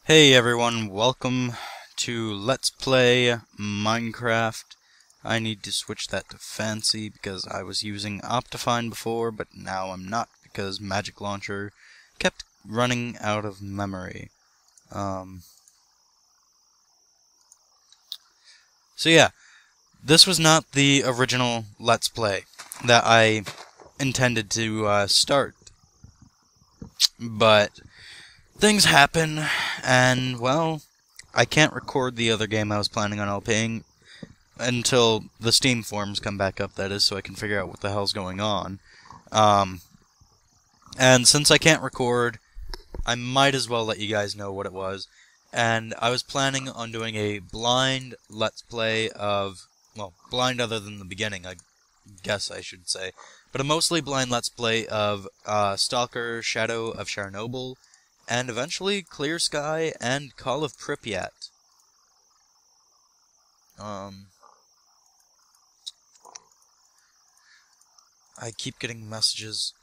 Hey everyone, welcome to Let's Play Minecraft. I need to switch that to Fancy because I was using Optifine before, but now I'm not because Magic Launcher kept running out of memory. So yeah, this was not the original Let's Play that I intended to start, but things happen, and, well, I can't record the other game I was planning on LPing until the Steam forums come back up, that is, so I can figure out what the hell's going on. And since I can't record, I might as well let you guys know what it was. And I was planning on doing a blind Let's Play of, well, blind other than the beginning, I guess I should say, but a mostly blind Let's Play of Stalker, Shadow of Chernobyl, and eventually Clear Sky and Call of Pripyat. I keep getting messages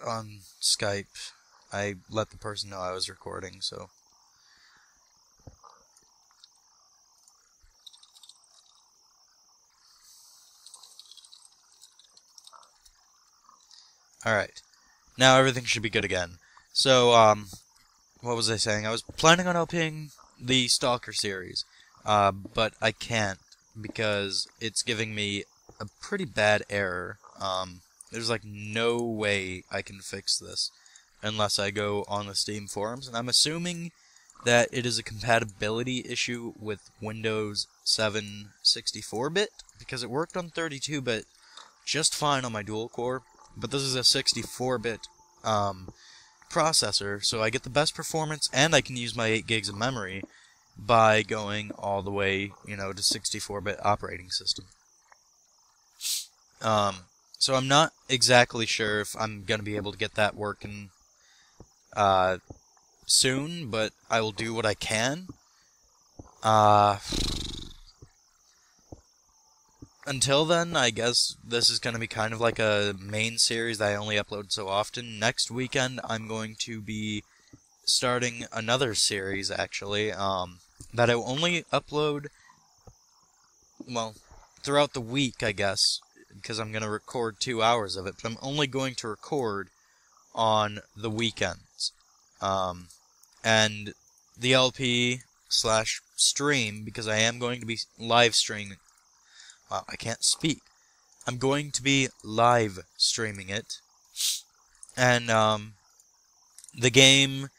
on Skype. I let the person know I was recording, so... Alright. Now everything should be good again. So, what was I saying? I was planning on LPing the Stalker series, but I can't because it's giving me a pretty bad error. There's like no way I can fix this unless I go on the Steam forums, and I'm assuming that it is a compatibility issue with Windows 7 64-bit, because it worked on 32-bit just fine on my dual-core, but this is a 64-bit processor, so I get the best performance, and I can use my 8 gigs of memory by going all the way, to 64-bit operating system. So I'm not exactly sure if I'm going to be able to get that working soon, but I will do what I can. Until then, I guess this is going to be kind of like a main series that I only upload so often. Next weekend, I'm going to be starting another series, actually, that I will only upload, well, throughout the week, I guess, because I'm going to record 2 hours of it, but I'm only going to record on the weekends. And the LP/stream, because I am going to be live streaming. Wow, I can't speak. I'm going to be live streaming it. And, the game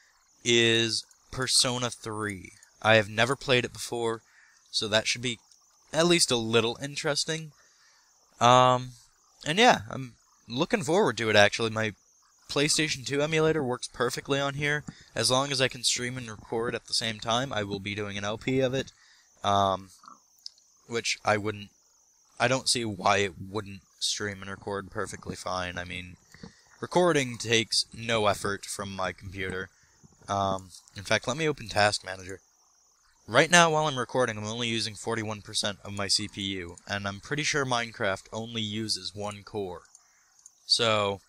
is Persona 3. I have never played it before, so that should be at least a little interesting. And yeah, I'm looking forward to it, actually. My PlayStation 2 emulator works perfectly on here. As long as I can stream and record at the same time, I will be doing an LP of it. Which I don't see why it wouldn't stream and record perfectly fine. I mean, recording takes no effort from my computer. In fact, let me open Task Manager. Right now, while I'm recording, I'm only using 41% of my CPU, and I'm pretty sure Minecraft only uses 1 core. So,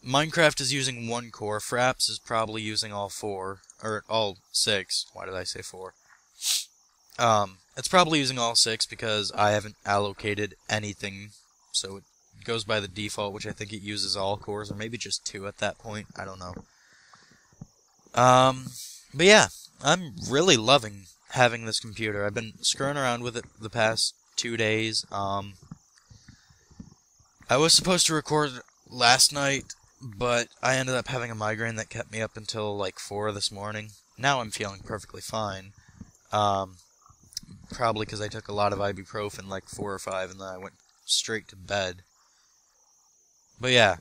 Minecraft is using 1 core, Fraps is probably using all 4, or all 6, why did I say 4? It's probably using all 6 because I haven't allocated anything, so it goes by the default, which I think it uses all cores, or maybe just 2 at that point, I don't know. But yeah, I'm really loving having this computer. I've been screwing around with it the past 2 days. I was supposed to record last night, but I ended up having a migraine that kept me up until like 4 this morning. Now I'm feeling perfectly fine. Probably because I took a lot of ibuprofen, like 4 or 5, and then I went straight to bed. But yeah,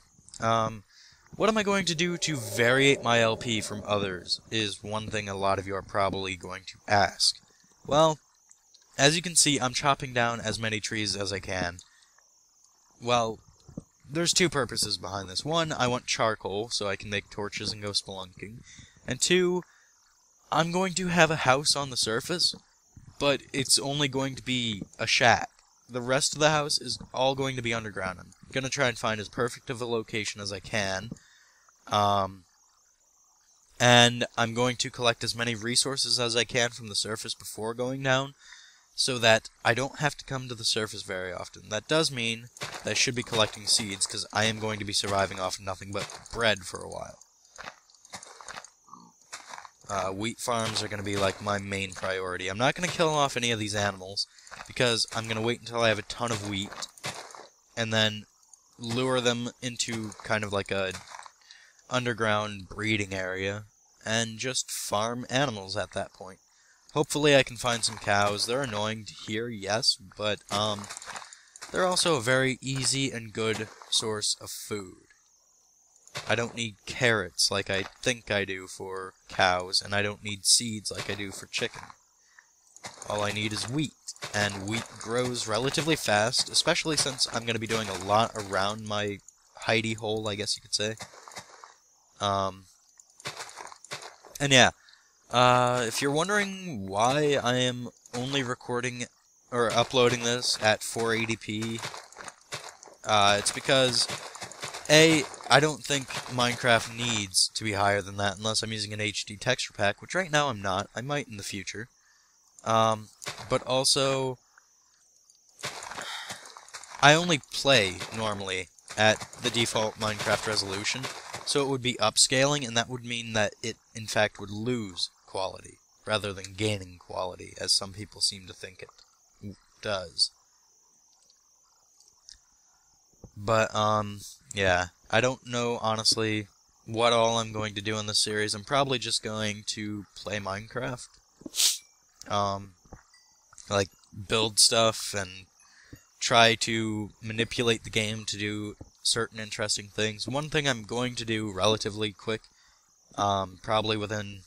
what am I going to do to variate my LP from others is one thing a lot of you are probably going to ask. Well, as you can see, I'm chopping down as many trees as I can. Well, there's 2 purposes behind this. 1, I want charcoal, so I can make torches and go spelunking. And 2, I'm going to have a house on the surface, but it's only going to be a shack. The rest of the house is all going to be underground. I'm going to try and find as perfect of a location as I can, And I'm going to collect as many resources as I can from the surface before going down, so that I don't have to come to the surface very often. That does mean that I should be collecting seeds, because I am going to be surviving off nothing but bread for a while. Wheat farms are going to be like my main priority. I'm not going to kill off any of these animals, because I'm going to wait until I have a ton of wheat, and then lure them into kind of like a underground breeding area, and just farm animals at that point. Hopefully I can find some cows. They're annoying to hear, yes, but they're also a very easy and good source of food. I don't need carrots like I think I do for cows, and I don't need seeds like I do for chicken. All I need is wheat, and wheat grows relatively fast, especially since I'm going to be doing a lot around my hidey hole, I guess you could say. And yeah, if you're wondering why I am only recording or uploading this at 480p, it's because I don't think Minecraft needs to be higher than that unless I'm using an HD texture pack, which right now I'm not. I might in the future. But also, I only play normally at the default Minecraft resolution, so it would be upscaling, and that would mean that it, in fact, would lose quality, rather than gaining quality, as some people seem to think it does. But, yeah, I don't know, honestly, what all I'm going to do in this series. I'm probably just going to play Minecraft. Like, build stuff, and try to manipulate the game to do certain interesting things. One thing I'm going to do relatively quick, probably within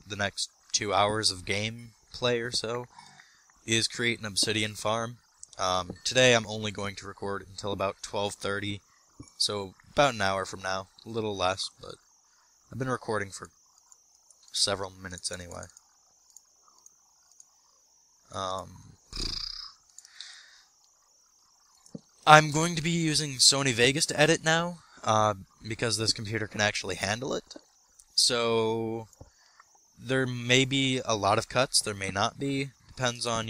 the next 2 hours of gameplay or so, is create an obsidian farm. Today I'm only going to record until about 12:30, so about an hour from now, a little less, but I've been recording for several minutes anyway. I'm going to be using Sony Vegas to edit now, because this computer can actually handle it. So there may be a lot of cuts, there may not be. Depends on,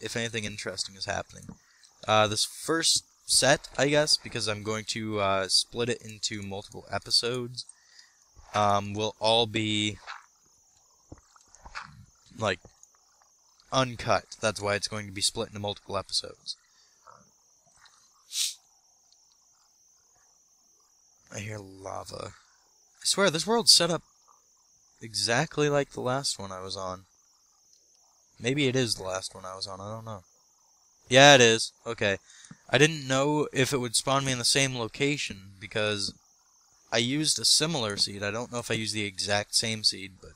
if anything interesting is happening. This first set, I guess, because I'm going to split it into multiple episodes, will all be, like, uncut. That's why it's going to be split into multiple episodes. I hear lava. I swear, this world's set up exactly like the last one I was on. Maybe it is the last one I was on, I don't know. Yeah, it is. Okay. I didn't know if it would spawn me in the same location, because I used a similar seed. I don't know if I used the exact same seed, but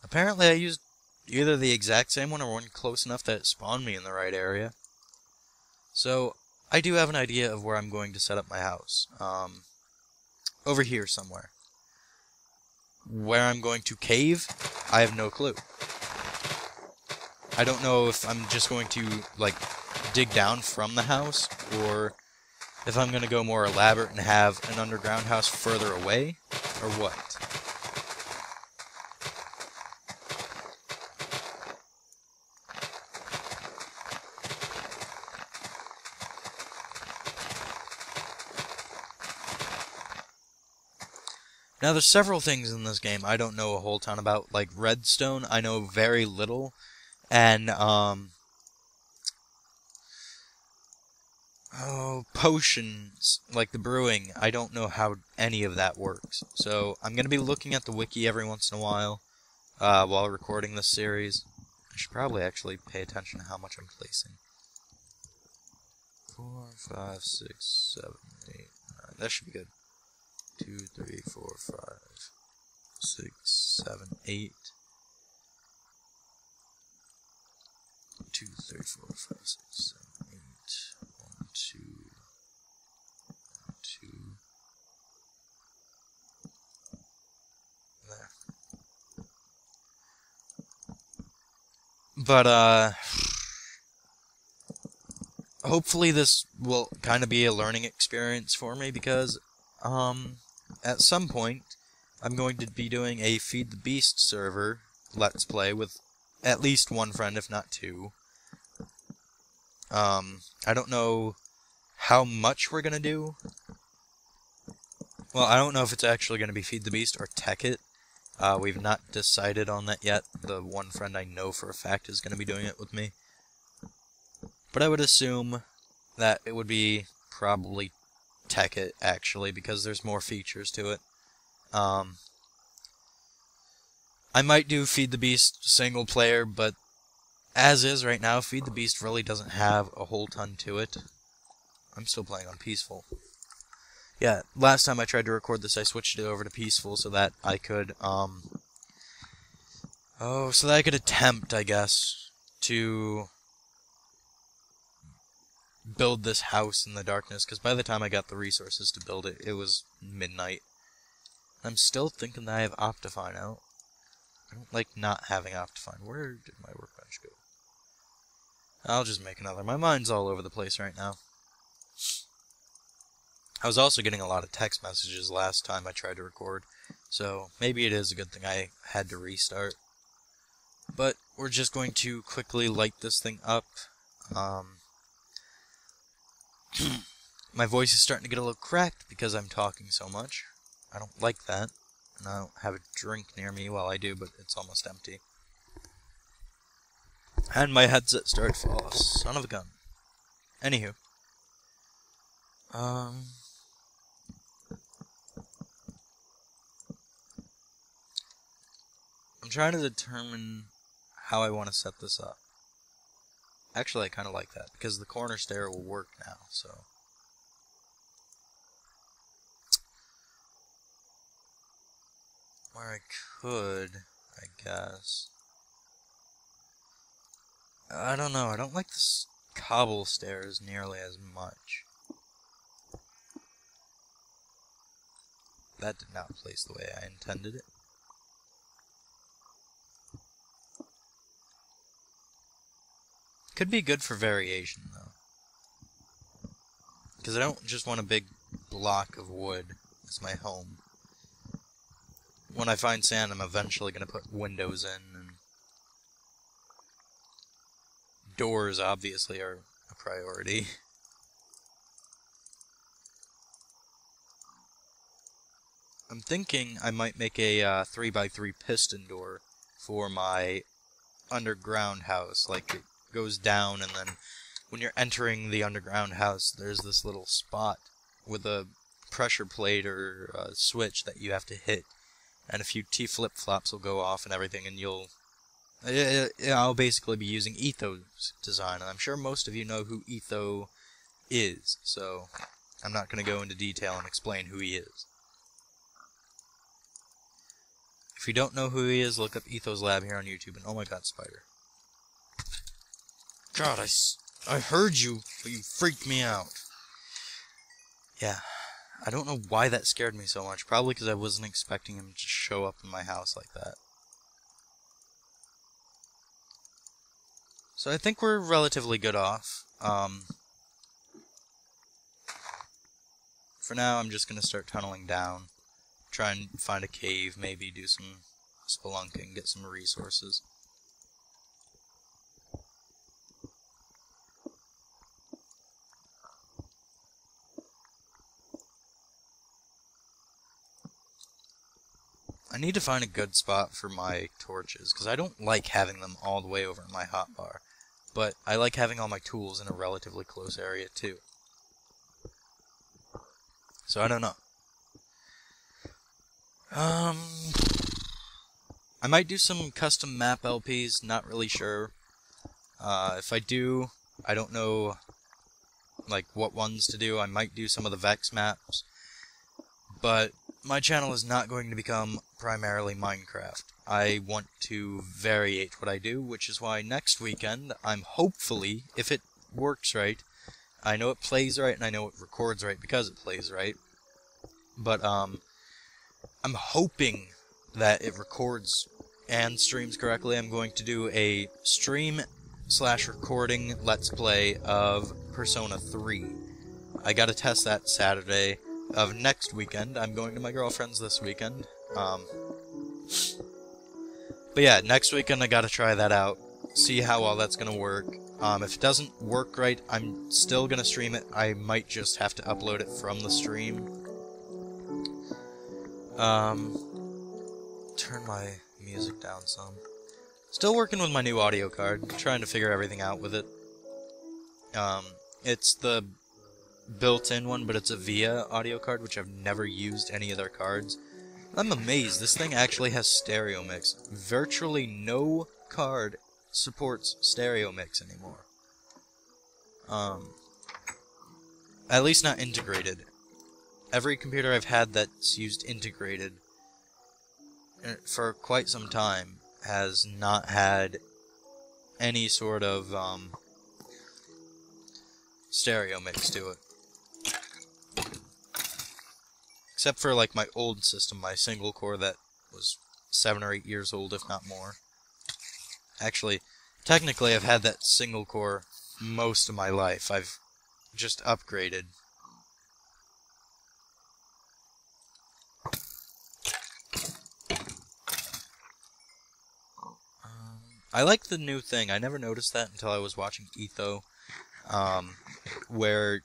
apparently I used either the exact same one or one close enough that it spawned me in the right area. So, I do have an idea of where I'm going to set up my house. Over here somewhere. Where I'm going to cave, I have no clue. I don't know if I'm just going to, like, dig down from the house, or if I'm going to go more elaborate and have an underground house further away, or what. Now, there's several things in this game I don't know a whole ton about, like redstone, I know very little, and, potions, like the brewing, I don't know how any of that works. So, I'm going to be looking at the wiki every once in a while recording this series. I should probably actually pay attention to how much I'm placing. 4, 5, 6, 7, 8, 9, that should be good. 2, 3, 4, 5, 6, 7, 8. 2, 3, 4, 5, 6, 7, 8. 1, 2, 2. There. But, hopefully this will kind of be a learning experience for me, because, at some point, I'm going to be doing a Feed the Beast server Let's Play with at least one friend, if not two. I don't know how much we're gonna do. Well, I don't know if it's actually gonna be Feed the Beast or Tech It. We've not decided on that yet. The one friend I know for a fact is gonna be doing it with me. But I would assume that it would be probably Tech It, actually, because there's more features to it. I might do Feed the Beast single player, but as is right now, Feed the Beast really doesn't have a whole ton to it. I'm still playing on Peaceful. Yeah, last time I tried to record this, I switched it over to Peaceful so that I could, attempt, I guess, to build this house in the darkness, because by the time I got the resources to build it, it was midnight. I'm still thinking that I have Optifine out. I don't like not having Optifine. Where did my workbench go? I'll just make another. My mind's all over the place right now. I was also getting a lot of text messages last time I tried to record, so maybe it is a good thing I had to restart. But we're just going to quickly light this thing up. My voice is starting to get a little cracked because I'm talking so much. I don't like that. And I don't have a drink near me while I do, but it's almost empty. And my headset started to fall. Son of a gun. Anywho. I'm trying to determine how I want to set this up. Actually, I kind of like that, because the corner stair will work now, so... Where I could, I guess... I don't know, I don't like this cobble stairs nearly as much. That did not place the way I intended it. Could be good for variation, though. Because I don't just want a big block of wood as my home. When I find sand, I'm eventually going to put windows in, and doors, obviously, are a priority. I'm thinking I might make a 3x3 piston door for my underground house. Like, it goes down, and then when you're entering the underground house, there's this little spot with a pressure plate or a switch that you have to hit. And a few T flip-flops will go off and everything, and I'll basically be using Etho's design. And I'm sure most of you know who Etho is, so I'm not going to go into detail and explain who he is. If you don't know who he is, look up Etho's Lab here on YouTube, and oh my god, spider. God, I heard you, but you freaked me out. Yeah. I don't know why that scared me so much. Probably because I wasn't expecting him to show up in my house like that. So I think we're relatively good off. For now, I'm just going to start tunneling down. Try and find a cave, maybe do some spelunking, get some resources. I need to find a good spot for my torches, because I don't like having them all the way over in my hotbar. But I like having all my tools in a relatively close area, too. So I don't know. I might do some custom map LPs, not really sure. If I do, I don't know, like, what ones to do. I might do some of the Vex maps. But my channel is not going to become primarily Minecraft. I want to variate what I do, which is why next weekend, I'm hopefully, if it works right, I know it plays right, and I know it records right because it plays right, but, I'm hoping that it records and streams correctly. I'm going to do a stream/recording Let's Play of Persona 3. I gotta test that Saturday, of next weekend. I'm going to my girlfriend's this weekend. But yeah, next weekend I gotta try that out, see how well that's gonna work. If it doesn't work right, I'm still gonna stream it. I might just have to upload it from the stream. Turn my music down some. Still working with my new audio card, trying to figure everything out with it. It's the built-in one, but it's a VIA audio card, which I've never used any of their cards. I'm amazed, this thing actually has stereo mix. Virtually no card supports stereo mix anymore. At least not integrated. Every computer I've had that's used integrated for quite some time has not had any sort of stereo mix to it. Except for like my old system, my single core that was 7 or 8 years old, if not more. Actually, technically I've had that single core most of my life. I've just upgraded. I like the new thing. I never noticed that until I was watching Etho, where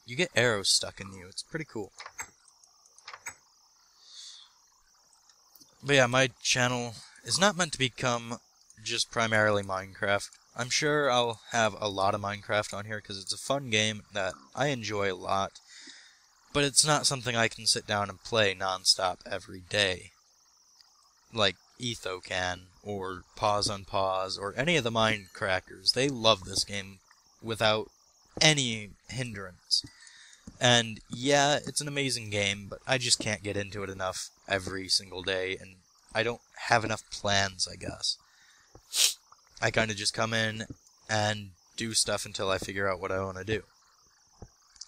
you get arrows stuck in you. It's pretty cool. But yeah, my channel is not meant to become just primarily Minecraft. I'm sure I'll have a lot of Minecraft on here because it's a fun game that I enjoy a lot, but it's not something I can sit down and play non-stop every day, like Etho can, or Pause on Pause, or any of the Minecrackers. They love this game without any hindrance. And yeah, it's an amazing game, but I just can't get into it enough every single day, and I don't have enough plans, I guess. I kind of just come in and do stuff until I figure out what I want to do.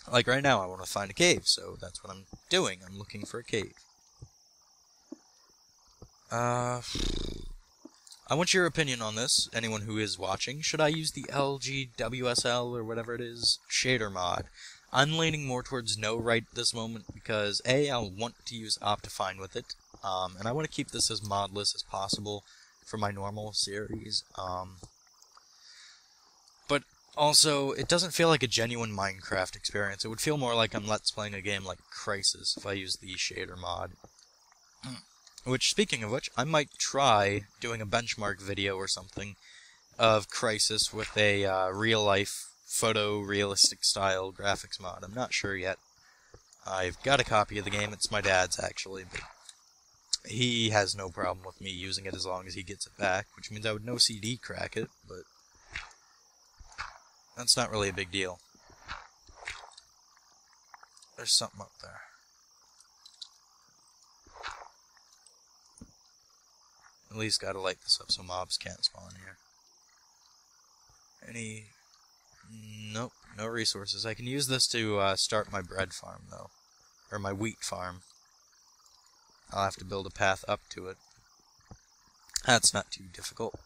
Like right now, I want to find a cave, so that's what I'm doing. I'm looking for a cave. I want your opinion on this, anyone who is watching. Should I use the LGWSL, or whatever it is, shader mod? I'm leaning more towards no right this moment, because A, I'll want to use Optifine with it, and I want to keep this as modless as possible for my normal series, but also, it doesn't feel like a genuine Minecraft experience. It would feel more like I'm Let's Playing a game like Crysis if I use the shader mod. Which, speaking of which, I might try doing a benchmark video or something of Crysis with a real-life, photorealistic style graphics mod. I'm not sure yet. I've got a copy of the game. It's my dad's, actually, but he has no problem with me using it as long as he gets it back, which means I would no CD crack it, but that's not really a big deal. There's something up there. At least gotta light this up so mobs can't spawn here. Any... Nope, no resources. I can use this to start my bread farm, though. Or my wheat farm. I'll have to build a path up to it. That's not too difficult.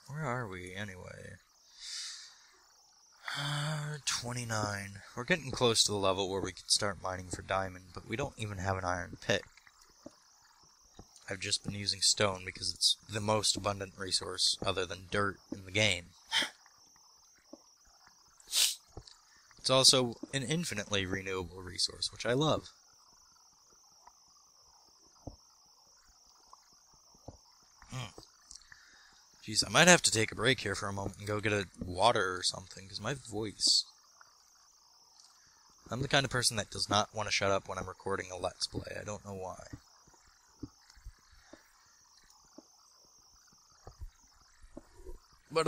Where are we, anyway? 29. We're getting close to the level where we can start mining for diamond, but we don't even have an iron pick. I've just been using stone because it's the most abundant resource other than dirt in the game. It's also an infinitely renewable resource, which I love. Jeez, I might have to take a break here for a moment and go get a water or something, because my voice... I'm the kind of person that does not want to shut up when I'm recording a Let's Play. I don't know why. But,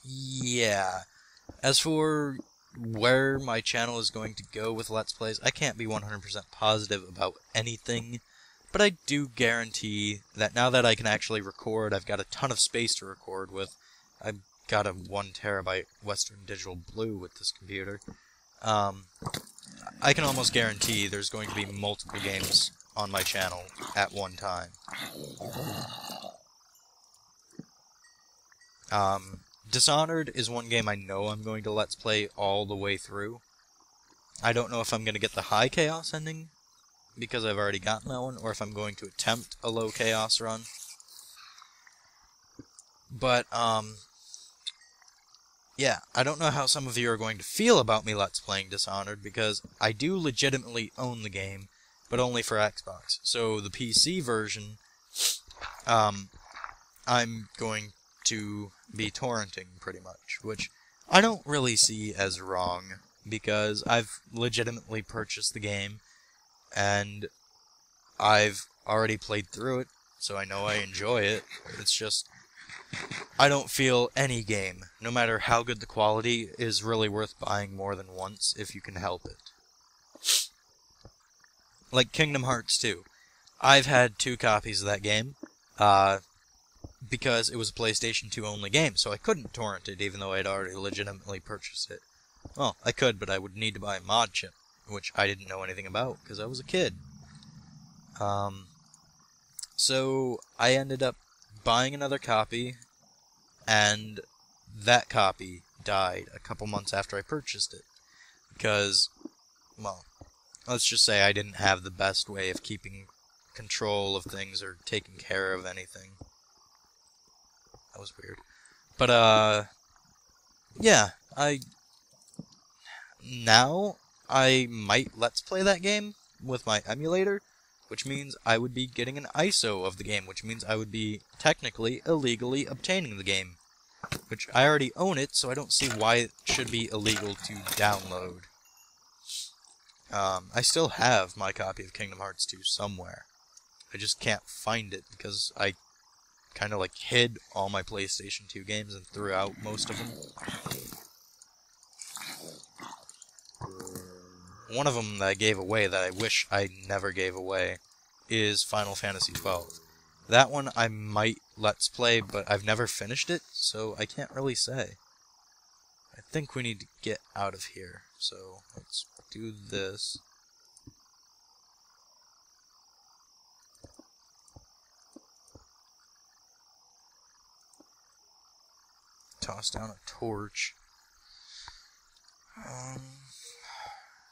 yeah. As for where my channel is going to go with Let's Plays, I can't be 100% positive about anything, but I do guarantee that now that I can actually record, I've got a ton of space to record with. I've got a 1 terabyte Western Digital Blue with this computer. I can almost guarantee there's going to be multiple games on my channel at one time. Dishonored is one game I know I'm going to Let's Play all the way through. I don't know if I'm going to get the high chaos ending, because I've already gotten that one, or if I'm going to attempt a low chaos run. But, yeah, I don't know how some of you are going to feel about me Let's Playing Dishonored, because I do legitimately own the game, but only for Xbox. So the PC version, I'm going to be torrenting, pretty much, which I don't really see as wrong, because I've legitimately purchased the game, and I've already played through it, so I know I enjoy it. It's just, I don't feel any game, no matter how good the quality, is really worth buying more than once if you can help it. Like Kingdom Hearts 2. I've had 2 copies of that game, because it was a PlayStation 2 only game, so I couldn't torrent it even though I had already legitimately purchased it. Well, I could, but I would need to buy a mod chip, which I didn't know anything about because I was a kid. So I ended up buying another copy, and that copy died a couple months after I purchased it. Because, well, let's just say I didn't have the best way of keeping control of things or taking care of anything. That was weird. But, yeah, now I might Let's Play that game with my emulator, which means I would be getting an ISO of the game, which means I would be technically illegally obtaining the game. Which I already own it, so I don't see why it should be illegal to download. I still have my copy of Kingdom Hearts 2 somewhere. I just can't find it because I kind of like hid all my PlayStation 2 games and threw out most of them. One of them that I gave away that I wish I never gave away is Final Fantasy XII. That one I might Let's Play, but I've never finished it, so I can't really say. I think we need to get out of here, so let's do this. Toss down a torch.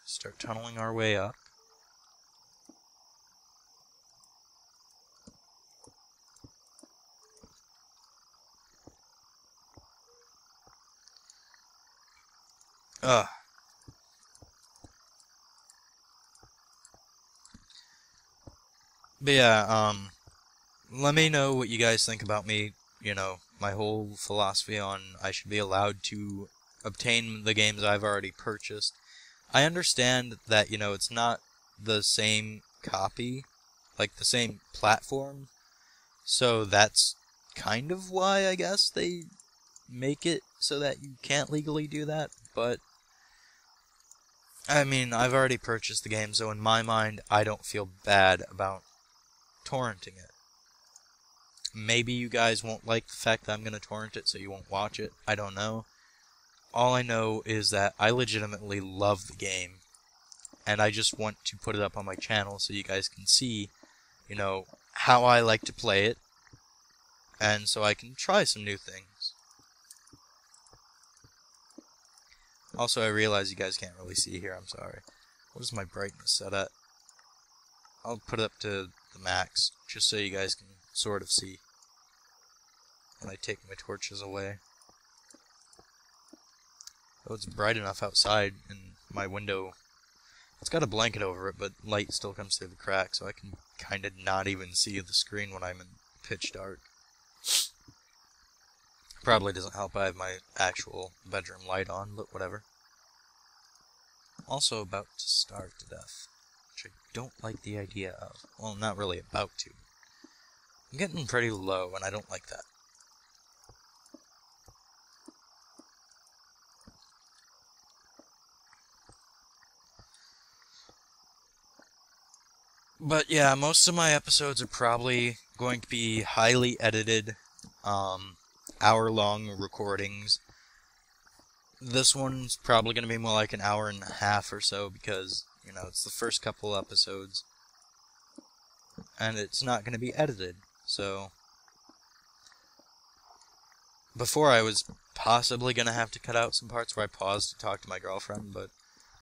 Start tunneling our way up. But yeah, let me know what you guys think about me, you know, my whole philosophy on I should be allowed to obtain the games I've already purchased. I understand that, you know, it's not the same copy, like the same platform, so that's kind of why, I guess, they make it so that you can't legally do that, but I mean, I've already purchased the game, so in my mind, I don't feel bad about torrenting it. Maybe you guys won't like the fact that I'm going to torrent it, so you won't watch it. I don't know. All I know is that I legitimately love the game, and I just want to put it up on my channel so you guys can see, you know, how I like to play it, and so I can try some new things. Also, I realize you guys can't really see here, I'm sorry. What is my brightness set at? I'll put it up to the max, just so you guys can sort of see. And I take my torches away. Oh, it's bright enough outside, and my window, it's got a blanket over it, but light still comes through the crack, so I can kind of not even see the screen when I'm in pitch dark. Probably doesn't help I have my actual bedroom light on, but whatever. Also about to starve to death, which I don't like the idea of. Well, not really about to. I'm getting pretty low, and I don't like that. But yeah, most of my episodes are probably going to be highly edited, hour-long recordings. This one's probably going to be more like an hour and a half or so because, you know, it's the first couple episodes. And it's not going to be edited, so... Before I was possibly gonna have to cut out some parts where I pause to talk to my girlfriend, but